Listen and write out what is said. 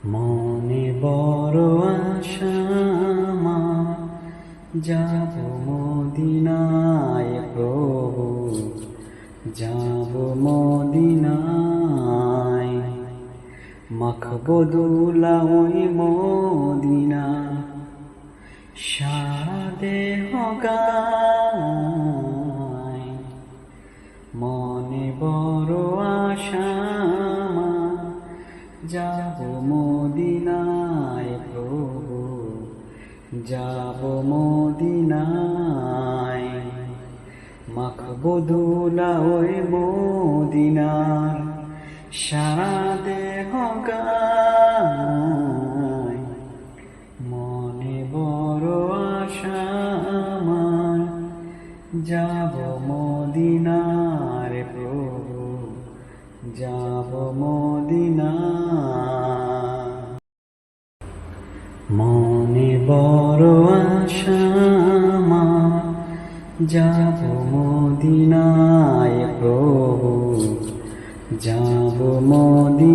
মনে বড় আশা আমার, যাব মদিনায় প্রভু, যাব মদিনায়। মাখবো দুলা ওই মদিনা, সারা দেহ গায়। মনে বড় আশা আমার, যাব মদিনায় প্রভু, যাব মদিনায়। মাখবো দুলা ওই মদিনার, সারা দেহ গায়। মনে বড় আশা আমার, যাব মদিনার প্রভু, যাব মদিনায়। মনে বড় আশা আমার, যাব মদিনায় প্রভু, যাব মদিনায়।